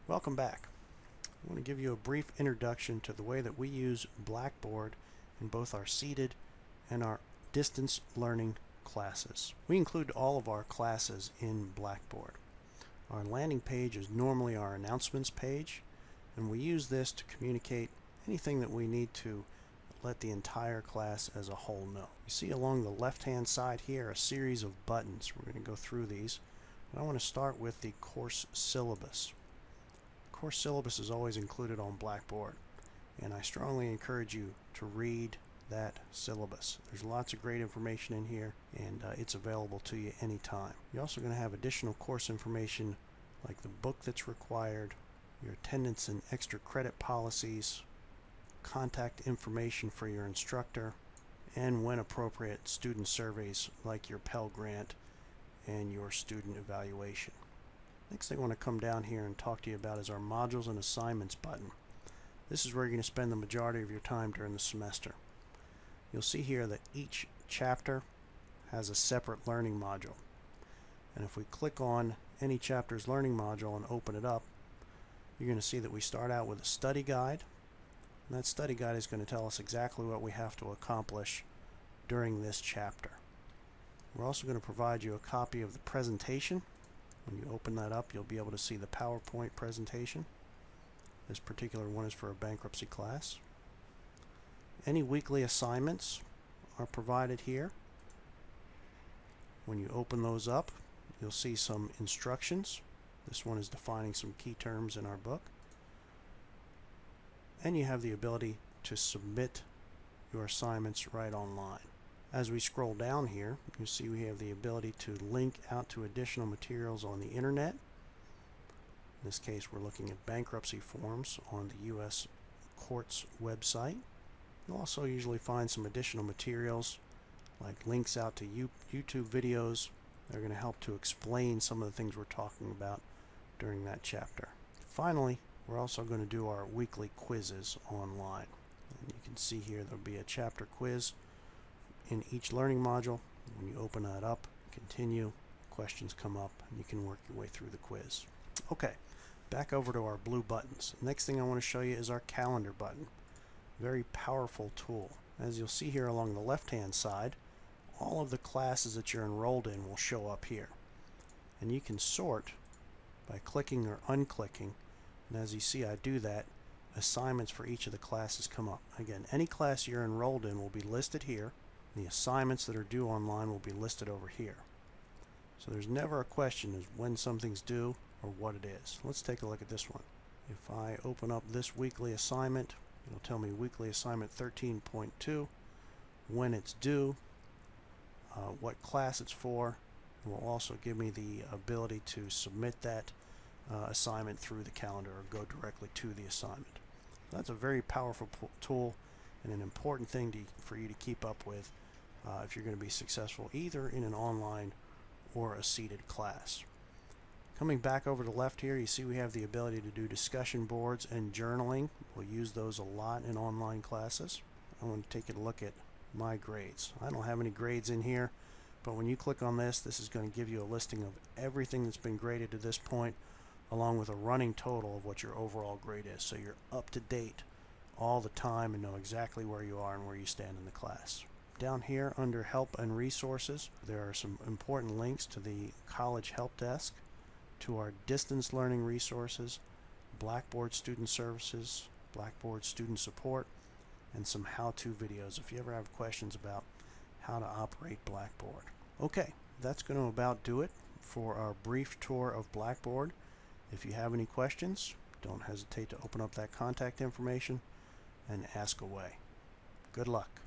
Welcome back. I want to give you a brief introduction to the way that we use Blackboard in both our seated and our distance learning classes. We include all of our classes in Blackboard. Our landing page is normally our announcements page, and we use this to communicate anything that we need to let the entire class as a whole know. You see along the left-hand side here a series of buttons. We're going to go through these. And I want to start with the course syllabus. Course syllabus is always included on Blackboard, and I strongly encourage you to read that syllabus. There's lots of great information in here, and it's available to you anytime. You're also going to have additional course information like the book that's required, your attendance and extra credit policies, contact information for your instructor, and when appropriate, student surveys like your Pell Grant and your student evaluation. Next thing I want to come down here and talk to you about is our modules and assignments button. This is where you're going to spend the majority of your time during the semester. You'll see here that each chapter has a separate learning module. And if we click on any chapter's learning module and open it up, you're going to see that we start out with a study guide. And that study guide is going to tell us exactly what we have to accomplish during this chapter. We're also going to provide you a copy of the presentation. When you open that up, you'll be able to see the PowerPoint presentation. This particular one is for a bankruptcy class. Any weekly assignments are provided here. When you open those up, you'll see some instructions. This one is defining some key terms in our book. And you have the ability to submit your assignments right online. As we scroll down here, you see we have the ability to link out to additional materials on the internet. In this case, we're looking at bankruptcy forms on the U.S. Courts website. You'll also usually find some additional materials like links out to YouTube videos that are going to help to explain some of the things we're talking about during that chapter. Finally, we're also going to do our weekly quizzes online. And you can see here there'll be a chapter quiz in each learning module. When you open that up, continue, questions come up, and you can work your way through the quiz. Okay, back over to our blue buttons. The next thing I want to show you is our calendar button. Very powerful tool. As you'll see here along the left-hand side, all of the classes that you're enrolled in will show up here. And you can sort by clicking or unclicking. And as you see, I do that. Assignments for each of the classes come up. Again, any class you're enrolled in will be listed here. The assignments that are due online will be listed over here. So there's never a question as when something's due or what it is. Let's take a look at this one. If I open up this weekly assignment, it'll tell me weekly assignment 13.2, when it's due, what class it's for. It will also give me the ability to submit that assignment through the calendar or go directly to the assignment. That's a very powerful tool and an important thing for you to keep up with if you're going to be successful either in an online or a seated class. Coming back over to the left here, you see we have the ability to do discussion boards and journaling. We'll use those a lot in online classes. I want to take a look at my grades. I don't have any grades in here, but when you click on this, this is going to give you a listing of everything that's been graded to this point, along with a running total of what your overall grade is. So you're up to date all the time and know exactly where you are and where you stand in the class. Down here under Help and Resources, there are some important links to the College Help Desk, to our distance learning resources, Blackboard Student Services, Blackboard Student Support, and some how-to videos if you ever have questions about how to operate Blackboard. Okay, that's going to about do it for our brief tour of Blackboard. If you have any questions, don't hesitate to open up that contact information and ask away. Good luck.